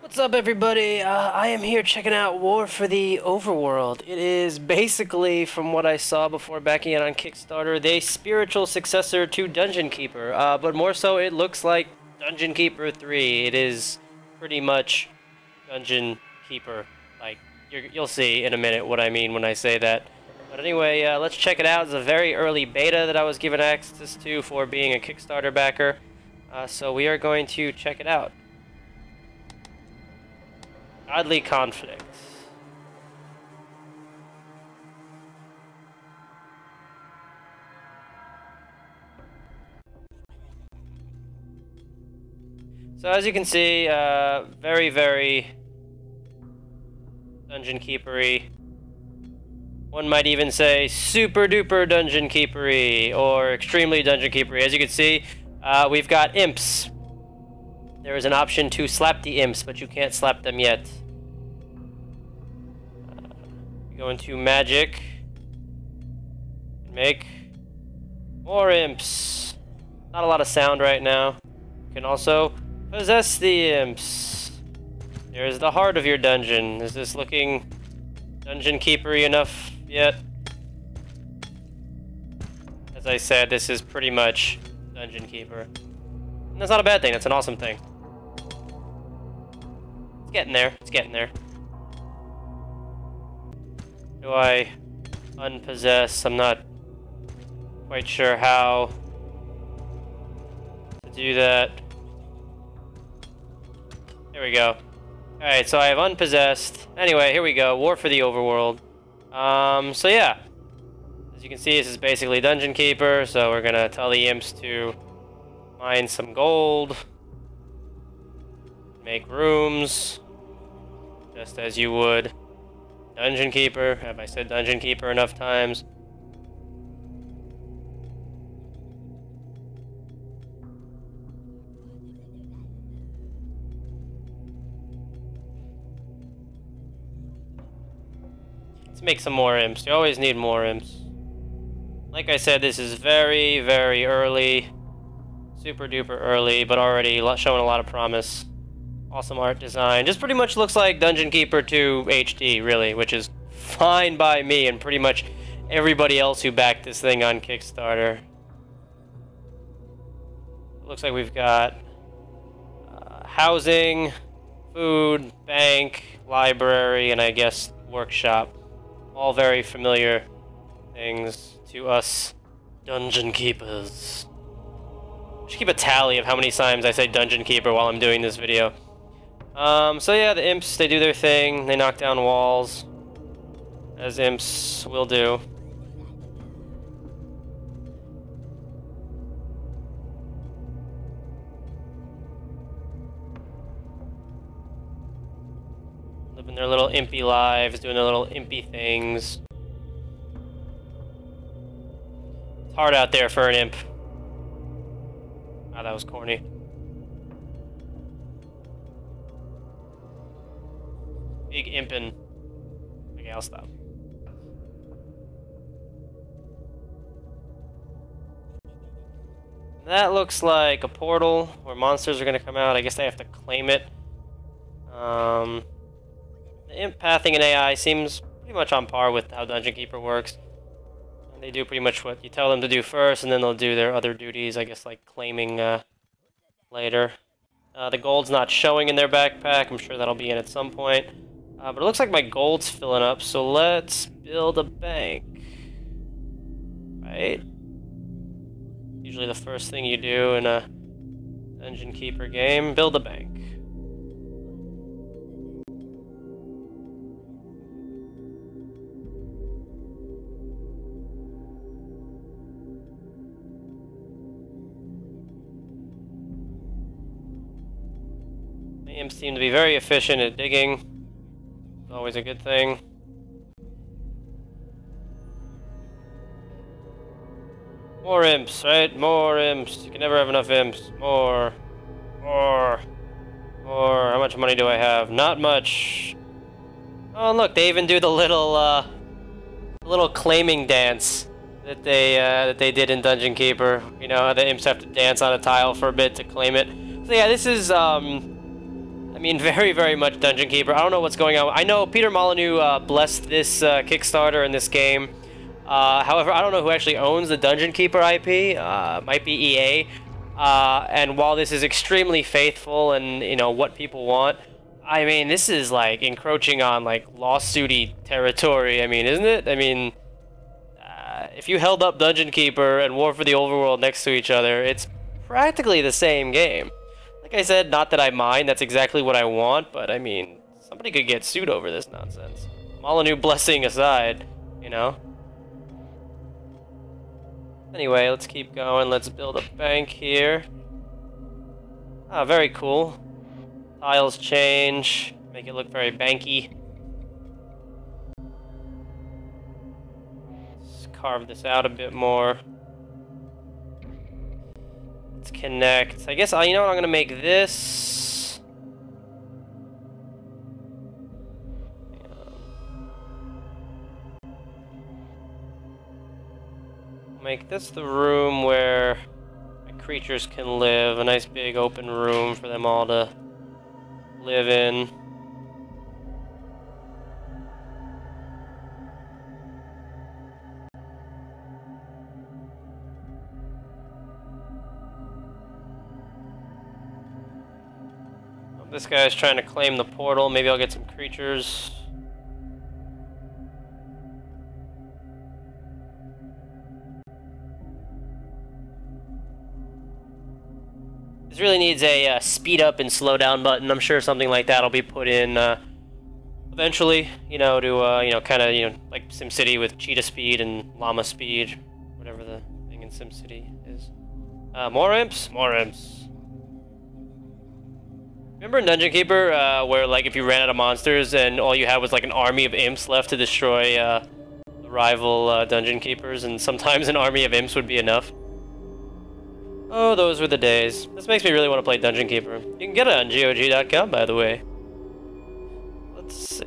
What's up, everybody? I am here checking out War for the Overworld. It is basically, from what I saw before backing it on Kickstarter, the spiritual successor to Deungeon Keeper. But more so, it looks like Deungeon Keeper 3. It is pretty much Deungeon Keeper. Like, you'll see in a minute what I mean when I say that. But anyway, let's check it out. It's a very early beta that I was given access to for being a Kickstarter backer. So we are going to check it out. Godly conflict. So as you can see, very Deungeon Keeper-y. One might even say super duper Deungeon Keeper-y, or extremely Deungeon Keeper-y. As you can see, we've got imps. There is an option to slap the imps, but you can't slap them yet. Go into magic. Make more imps. Not a lot of sound right now. You can also possess the imps. There's the heart of your dungeon. Is this looking Deungeon Keeper-y enough yet? As I said, this is pretty much Deungeon Keeper. And that's not a bad thing, that's an awesome thing. It's getting there, it's getting there. Do I unpossess? I'm not quite sure how to do that. There we go. Alright, so I have unpossessed. Anyway, here we go. War for the Overworld. So yeah. As you can see, this is basically Deungeon Keeper, so we're gonna tell the imps to mine some gold. Make rooms. Just as you would Deungeon Keeper. Have I said Deungeon Keeper enough times? Let's make some more imps. You always need more imps. Like I said, this is very early. Super duper early, but already showing a lot of promise. Awesome art design. Just pretty much looks like Deungeon Keeper 2 HD, really, which is fine by me and pretty much everybody else who backed this thing on Kickstarter. Looks like we've got housing, food, bank, library, and I guess workshop. All very familiar things to us Deungeon Keepers. I should keep a tally of how many times I say Deungeon Keeper while I'm doing this video. So yeah, the imps, they do their thing. They knock down walls, as imps will do. Living their little impy lives, doing their little impy things. It's hard out there for an imp. Ah, that was corny. Big impin'. Okay, I'll stop. That looks like a portal where monsters are gonna come out. I guess they have to claim it. The imp pathing and AI seems pretty much on par with how Deungeon Keeper works. And they do pretty much what you tell them to do first, and then they'll do their other duties, I guess, like claiming later. The gold's not showing in their backpack. I'm sure that'll be in at some point. But it looks like my gold's filling up, so let's build a bank. Right? Usually the first thing you do in a Deungeon Keeper game, build a bank. The imps seem to be very efficient at digging. Always a good thing. More imps, right? More imps. You can never have enough imps. More. How much money do I have? Not much. Oh, look, they even do the little claiming dance that they did in Deungeon Keeper. You know, the imps have to dance on a tile for a bit to claim it. So yeah, this is mean, very, very much Dungeon Keeper. I don't know what's going on. I know Peter Molyneux blessed this Kickstarter and this game. However, I don't know who actually owns the Dungeon Keeper IP. Might be EA. And while this is extremely faithful and, you know, what people want, I mean, this is, like, encroaching on, like, lawsuity territory, I mean, isn't it? I mean, if you held up Dungeon Keeper and War for the Overworld next to each other, it's practically the same game. Like I said, not that I mind, that's exactly what I want, but, I mean, somebody could get sued over this nonsense. Molyneux blessing aside, you know? Anyway, let's keep going. Let's build a bank here. Ah, very cool. Tiles change, make it look very banky. Let's carve this out a bit more. Let's connect. I guess, you know what, I'm gonna make this. Make this the room where my creatures can live. A nice big open room for them all to live in. This guy's trying to claim the portal. Maybe I'll get some creatures. This really needs a speed up and slow down button. I'm sure something like that will be put in eventually, you know, to, you know, kind of, you know, like SimCity with cheetah speed and llama speed, whatever the thing in SimCity is. More imps? More imps. Remember in Dungeon Keeper, where, like, if you ran out of monsters and all you had was, like, an army of imps left to destroy the rival Dungeon Keepers, and sometimes an army of imps would be enough? Oh, those were the days. This makes me really want to play Deungeon Keeper. You can get it on GOG.com, by the way. Let's see.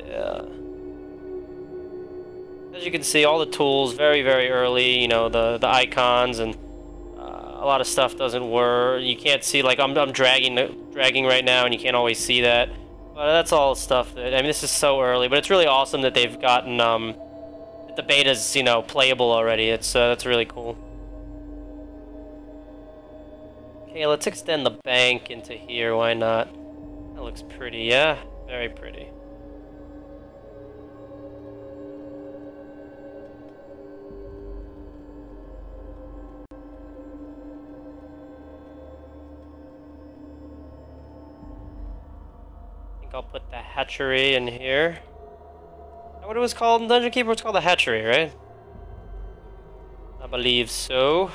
As you can see, all the tools very, very early. You know, the icons and a lot of stuff doesn't work. You can't see, like, I'm dragging right now, and you can't always see that. But that's all stuff that, I mean, this is so early, but it's really awesome that they've gotten that the beta's, you know, playable already. It's that's really cool. Okay, let's extend the bank into here, why not? That looks pretty, yeah? Very pretty. I think I'll put the hatchery in here. Is that what it was called in Dungeon Keeper? It's called the hatchery, right? I believe so.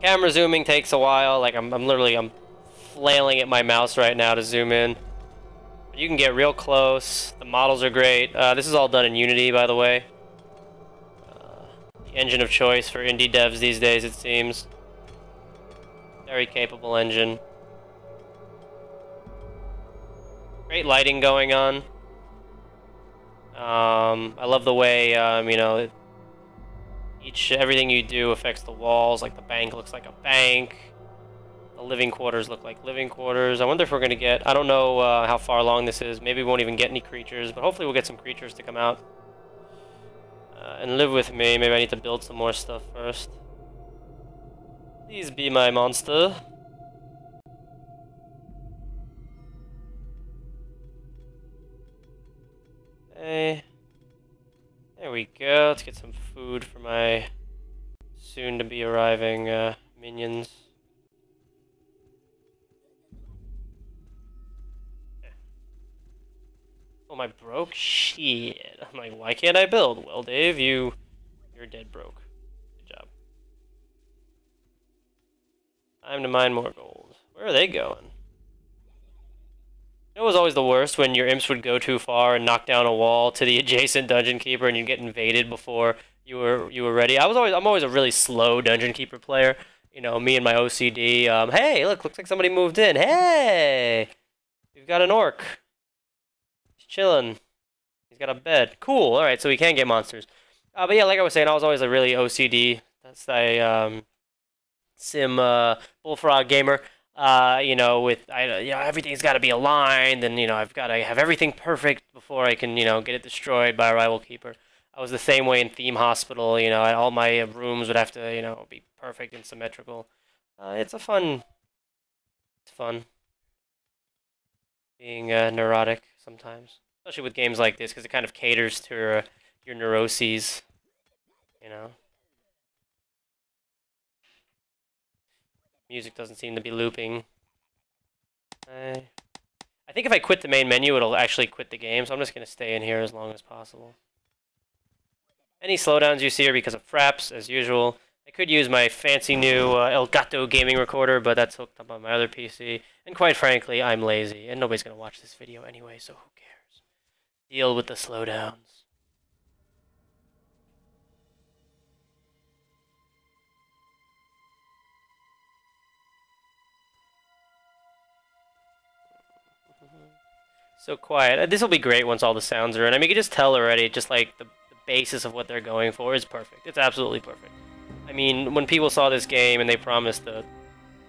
Camera zooming takes a while. Like I'm literally flailing at my mouse right now to zoom in. But you can get real close. The models are great. This is all done in Unity, by the way. The engine of choice for indie devs these days, it seems. Very capable engine. Great lighting going on. I love the way you know. Everything you do affects the walls, like the bank looks like a bank. The living quarters look like living quarters. I wonder if we're going to get, I don't know how far along this is. Maybe we won't even get any creatures, but hopefully we'll get some creatures to come out. And live with me. Maybe I need to build some more stuff first. Please be my monster. Okay. There we go. Let's get some food for my soon-to-be arriving minions. Okay. Oh, am I broke? Shit. I'm like, why can't I build? Well, Dave, you're dead broke. Good job. Time to mine more gold. Where are they going? It was always the worst when your imps would go too far and knock down a wall to the adjacent Dungeon Keeper and you'd get invaded before you were ready. I'm always a really slow Dungeon Keeper player. You know, me and my OCD. Hey, look, looks like somebody moved in. Hey! We've got an orc. He's chilling. He's got a bed. Cool. Alright, so we can get monsters. But yeah, like I was saying, I was always a really OCD sim bullfrog gamer. Everything's got to be aligned, and I've got to have everything perfect before I can get it destroyed by a rival keeper. I was the same way in Theme Hospital. All my rooms would have to be perfect and symmetrical. It's fun being neurotic sometimes, especially with games like this, because it kind of caters to your neuroses. Music doesn't seem to be looping. I think if I quit the main menu, it'll actually quit the game, so I'm just going to stay in here as long as possible. Any slowdowns you see are because of fraps, as usual. I could use my fancy new Elgato gaming recorder, but that's hooked up on my other PC. And quite frankly, I'm lazy, and nobody's going to watch this video anyway, so who cares? Deal with the slowdowns. So quiet. This will be great once all the sounds are in. I mean, you can just tell already, just like the basis of what they're going for is perfect. It's absolutely perfect. I mean, when people saw this game and they promised the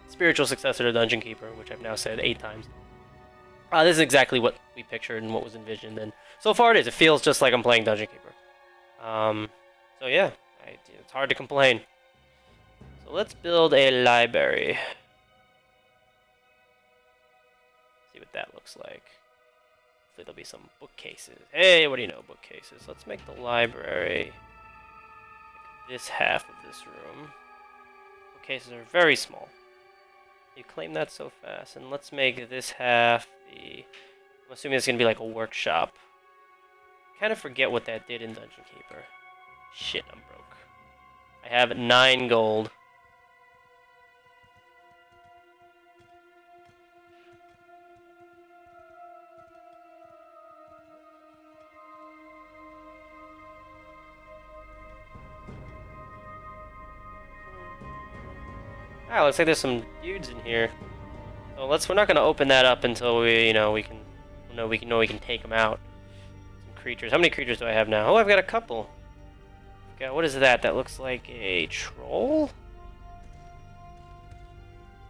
spiritual successor to Deungeon Keeper, which I've now said 8 times, this is exactly what we pictured and what was envisioned. And so far it is. It feels just like I'm playing Deungeon Keeper. So yeah, it's hard to complain. So let's build a library. See what that looks like. Hopefully there'll be some bookcases. Hey, what do you know, bookcases? Let's make the library like this half of this room. Bookcases are very small. You claim that so fast. And let's make this half the... I'm assuming it's going to be like a workshop. I kind of forget what that did in Deungeon Keeper. Shit, I'm broke. I have 9 gold. Ah, looks like there's some dudes in here. So we're not gonna open that up until we can take them out. Some creatures. How many creatures do I have now? Oh, I've got a couple. What is that? That looks like a troll?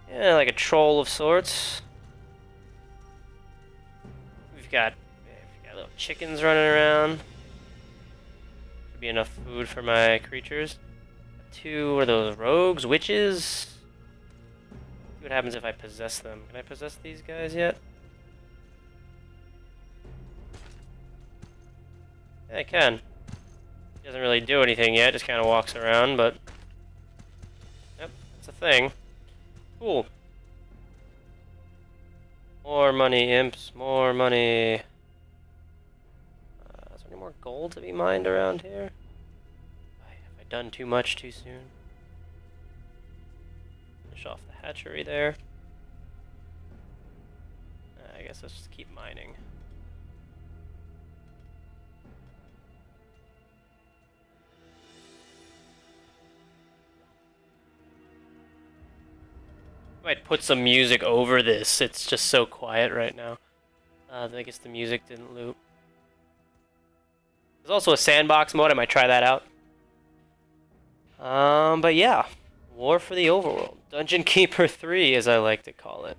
Yeah, like a troll of sorts. We've got little chickens running around. Should be enough food for my creatures. 2 are those rogues, witches. See what happens if I possess them. Can I possess these guys yet? Yeah, I can. He doesn't really do anything yet, just kind of walks around, but... Yep, that's a thing. Cool. More money, imps, more money. Is there any more gold to be mined around here? Have I done too much too soon? Finish off the hatchery there. I guess let's just keep mining. Might put some music over this. It's just so quiet right now. I guess the music didn't loop. There's also a sandbox mode. I might try that out. But yeah, War for the Overworld. Deungeon Keeper 3, as I like to call it.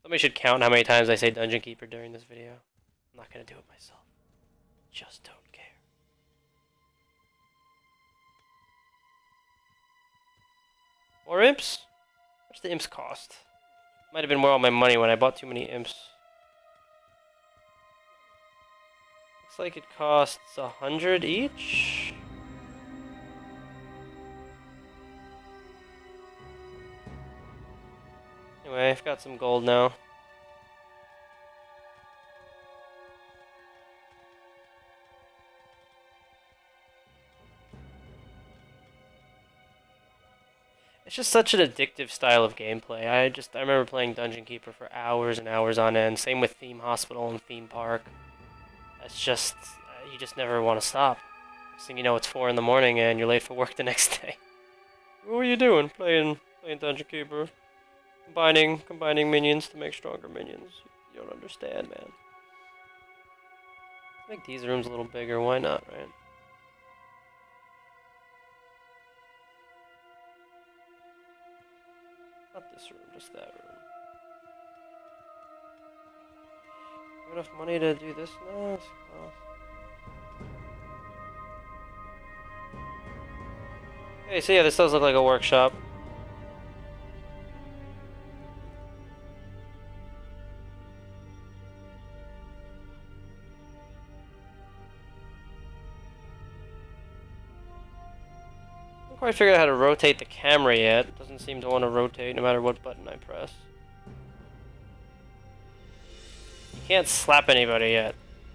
Somebody should count how many times I say Deungeon Keeper during this video. I'm not gonna do it myself. Just don't care. More imps? How much the imps cost? Might have been more on my money when I bought too many imps. Looks like it costs 100 each. Anyway, I've got some gold now. It's just such an addictive style of gameplay. I remember playing Deungeon Keeper for hours and hours on end. Same with Theme Hospital and Theme Park. It's just, you just never want to stop. Next thing you know, it's 4 in the morning and you're late for work the next day. What were you doing? Playing Deungeon Keeper. Combining minions to make stronger minions. You don't understand, man. Let's make these rooms a little bigger. Why not, right? this room, just that room. Have enough money to do this now? It's close. Okay, so yeah, this does look like a workshop. I haven't quite figured out how to rotate the camera yet. It doesn't seem to want to rotate no matter what button I press. You can't slap anybody yet.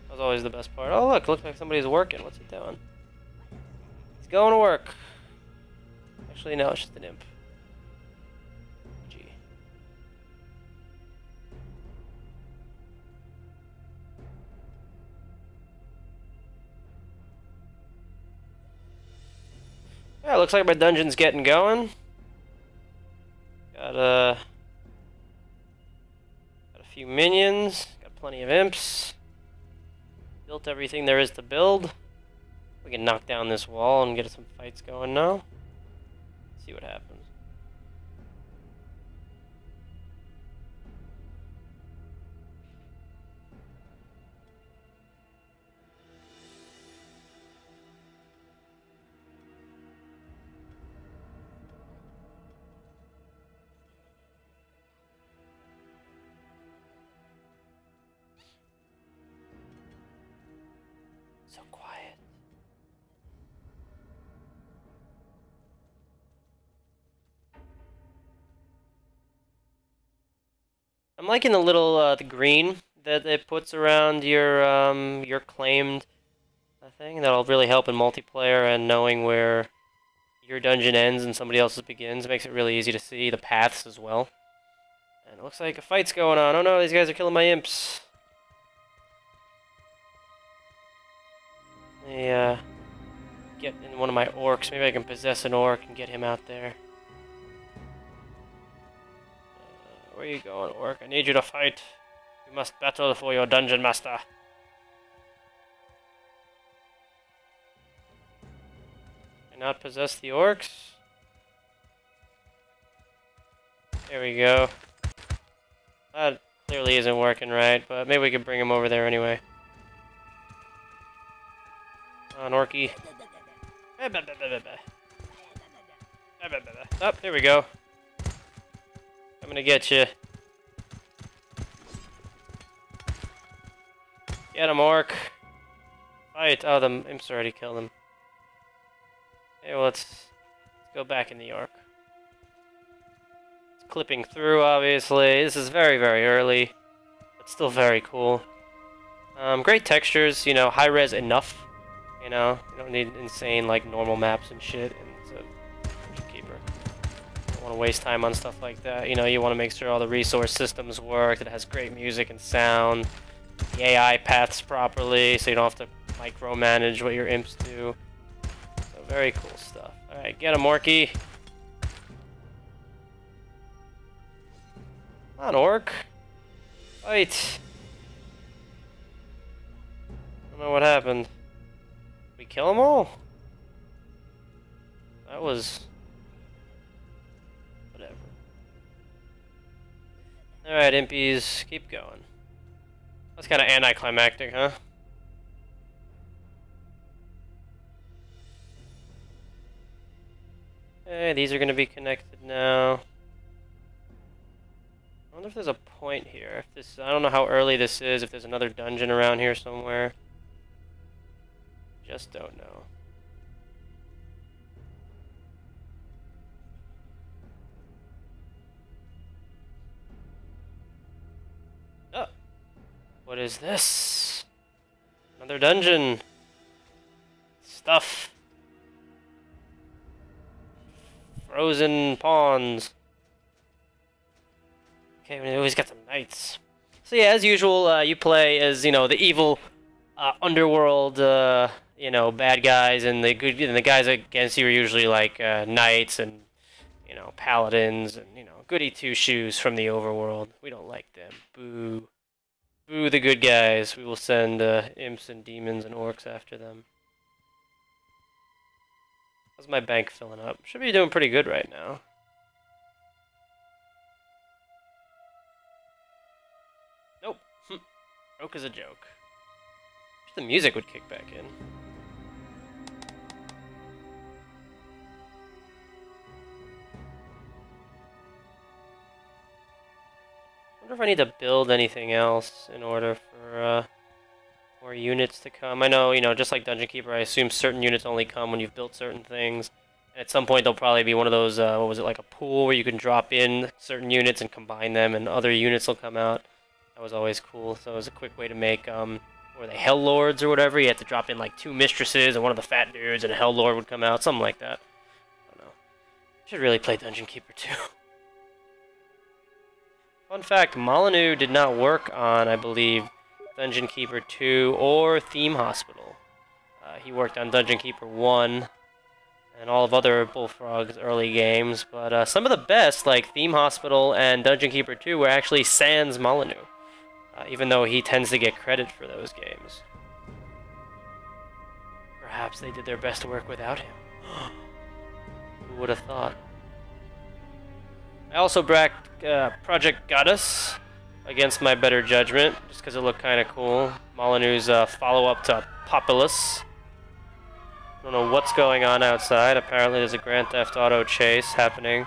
That was always the best part. Oh look, looks like somebody's working. What's he doing? He's going to work. Actually, no, it's just an imp. Gee. Yeah, looks like my dungeon's getting going. Got a few minions. Got plenty of imps. Built everything there is to build. We can knock down this wall and get some fights going now. See what happens. So quiet. I'm liking the little the green that it puts around your claimed thing. That'll really help in multiplayer and knowing where your dungeon ends and somebody else's begins. It makes it really easy to see the paths as well. And it looks like a fight's going on. Oh no, these guys are killing my imps. They get in one of my orcs. Maybe I can possess an orc and get him out there. Where are you going, orc? I need you to fight. You must battle for your dungeon master. Can I not possess the orcs? There we go. That clearly isn't working right, but maybe we can bring him over there anyway. On orky. Oh, there we go. I'm gonna get you. Get him, orc. Fight. Oh, the imps already killed him. Okay, well, let's go back in the orc. It's clipping through, obviously. This is very, very early, but still very cool. Great textures, you know, high res enough. You know, you don't need insane, like, normal maps and shit. And it's a Deungeon Keeper. Don't want to waste time on stuff like that. You know, you want to make sure all the resource systems work, that it has great music and sound, the AI paths properly, so you don't have to micromanage what your imps do. So, very cool stuff. Alright, get him, Orky. Come on, orc. Fight. I don't know what happened. We kill them all? That was... whatever. Alright, impies, keep going. That's kind of anticlimactic, huh? Okay, these are going to be connected now. I wonder if there's a point here. If this, I don't know how early this is, if there's another dungeon around here somewhere. Just don't know. Oh! What is this? Another dungeon. Stuff. Frozen pawns. Okay, we always got some knights. So yeah, as usual, you play as, you know, the evil underworld, you know, bad guys, and the good, and the guys against you are usually like knights and, you know, paladins and, you know, goody two shoes from the overworld. We don't like them. Boo. Boo the good guys. We will send imps and demons and orcs after them. How's my bank filling up? Should be doing pretty good right now. Broke as a joke. Wish the music would kick back in. I wonder if I need to build anything else in order for more units to come. I know, you know, just like Deungeon Keeper, I assume certain units only come when you've built certain things. And at some point, there'll probably be one of those, what was it, like a pool where you can drop in certain units and combine them, and other units will come out. That was always cool. So it was a quick way to make, were they Hell Lords or whatever? You had to drop in like 2 mistresses and one of the fat dudes, and a Hell Lord would come out, something like that. I don't know. Should really play Deungeon Keeper too. Fun fact, Molyneux did not work on, I believe, Deungeon Keeper 2 or Theme Hospital. He worked on Deungeon Keeper 1 and all of other Bullfrog's early games, but some of the best, like Theme Hospital and Deungeon Keeper 2, were actually Sans Molyneux, even though he tends to get credit for those games. Perhaps they did their best work without him. Who would have thought? I also backed Project Goddess against my better judgment, just because it looked kind of cool. Molyneux's follow-up to Populous. I don't know what's going on outside. Apparently there's a Grand Theft Auto chase happening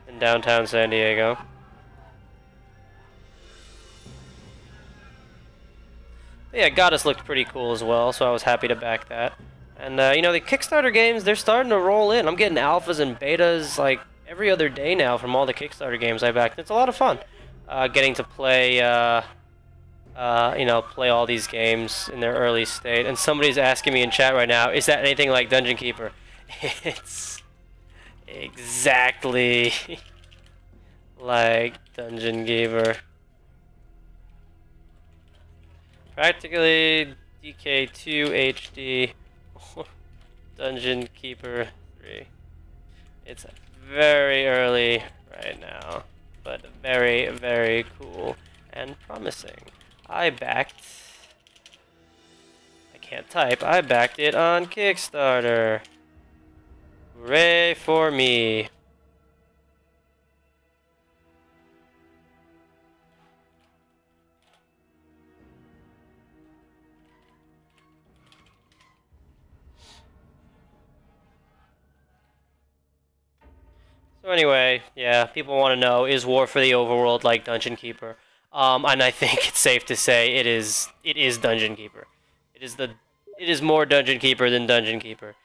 in downtown San Diego. But yeah, Goddess looked pretty cool as well, so I was happy to back that. And, you know, the Kickstarter games, they're starting to roll in. I'm getting alphas and betas, like, every other day now from all the Kickstarter games I backed. It's a lot of fun getting to play, you know, play all these games in their early state. And somebody's asking me in chat right now, is that anything like Deungeon Keeper? It's exactly like Deungeon Keeper. Practically DK2 HD or Deungeon Keeper 3. It's very early right now, but very, very cool and promising. I backed it on Kickstarter. Hooray for me. So anyway, yeah, people want to know, is War for the Overworld like Deungeon Keeper? And I think it's safe to say it is Deungeon Keeper. It is more Deungeon Keeper than Deungeon Keeper.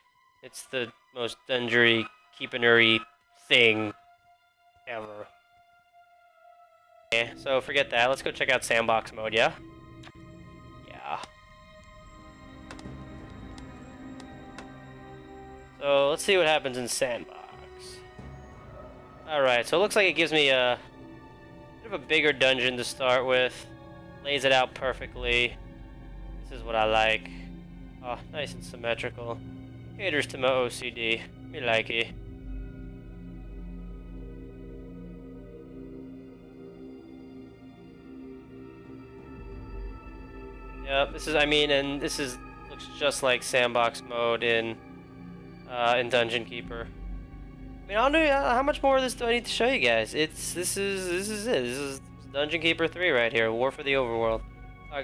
It's the most dungery, keepery thing ever. Yeah, so forget that. Let's go check out Sandbox mode, yeah? Yeah. So let's see what happens in Sandbox. Alright, so it looks like it gives me a bit of a bigger dungeon to start with. Lays it out perfectly. This is what I like. Oh, nice and symmetrical. Caters to my OCD. Me like it. Yep, this is, I mean, and this is, looks just like Sandbox mode in Deungeon Keeper. I mean, I don't know how much more of this do I need to show you guys. This is it. This is Deungeon Keeper 3 right here. War for the Overworld.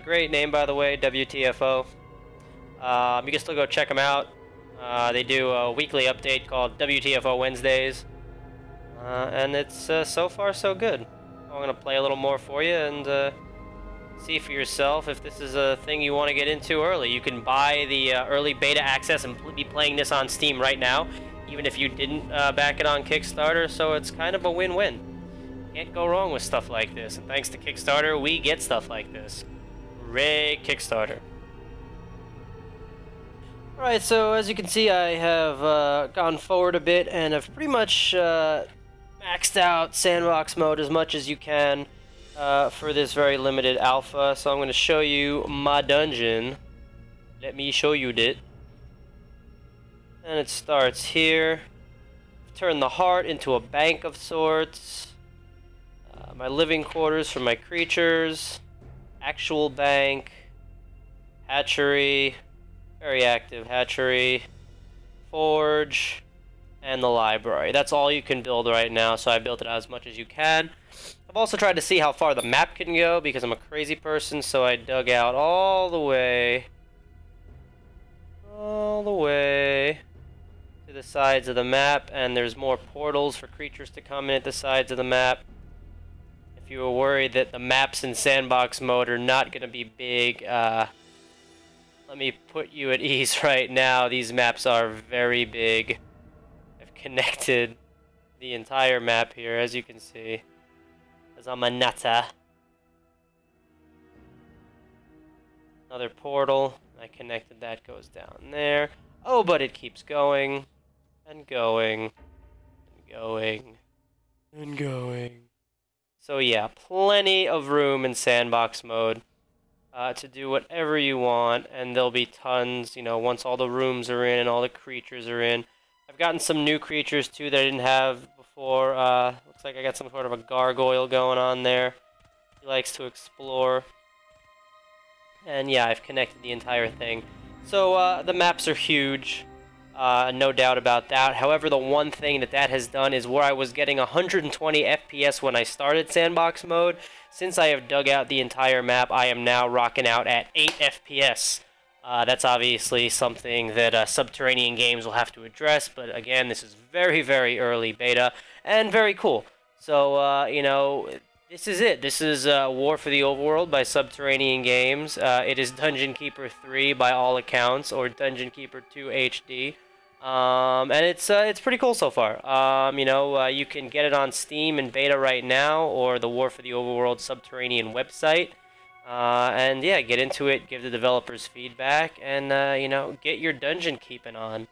Great name, by the way, WTFO. You can still go check them out. They do a weekly update called WTFO Wednesdays. And it's so far so good. I'm going to play a little more for you and see for yourself if this is a thing you want to get into early. You can buy the early beta access and be playing this on Steam right now, even if you didn't back it on Kickstarter, so it's kind of a win-win. Can't go wrong with stuff like this, and thanks to Kickstarter, we get stuff like this. Hooray, Kickstarter. Alright, so as you can see, I have gone forward a bit, and I've pretty much maxed out Sandbox mode as much as you can for this very limited alpha, so I'm going to show you my dungeon. Let me show you it. And it starts here. Turn the heart into a bank of sorts. My living quarters for my creatures. Actual bank. Hatchery. Very active hatchery. Forge. and the library. That's all you can build right now, so I built it out as much as you can. I've also tried to see how far the map can go, because I'm a crazy person, so I dug out all the way to the sides of the map, and there's more portals for creatures to come in at the sides of the map. If you were worried that the maps in Sandbox mode are not going to be big, let me put you at ease right now. These maps are very big. I've connected the entire map here, as you can see, as I'm a nutter. Another portal. I connected that, goes down there. Oh, but it keeps going, and going, and going, and going. So yeah, plenty of room in Sandbox mode to do whatever you want, and there'll be tons, you know, once all the rooms are in and all the creatures are in. I've gotten some new creatures, too, that I didn't have before. Looks like I got some sort of a gargoyle going on there. He likes to explore. And yeah, I've connected the entire thing. So the maps are huge, no doubt about that. However, the one thing that has done is where I was getting 120 FPS when I started Sandbox mode. Since I have dug out the entire map, I am now rocking out at 8 FPS. That's obviously something that Subterranean Games will have to address, but again, this is very, very early beta, and very cool. So, you know, this is it. This is War for the Overworld by Subterranean Games. It is Deungeon Keeper 3 by all accounts, or Deungeon Keeper 2 HD. And it's pretty cool so far. You know, you can get it on Steam in beta right now, or the War for the Overworld Subterranean website. And yeah, get into it, give the developers feedback, and you know, get your dungeon keeping on.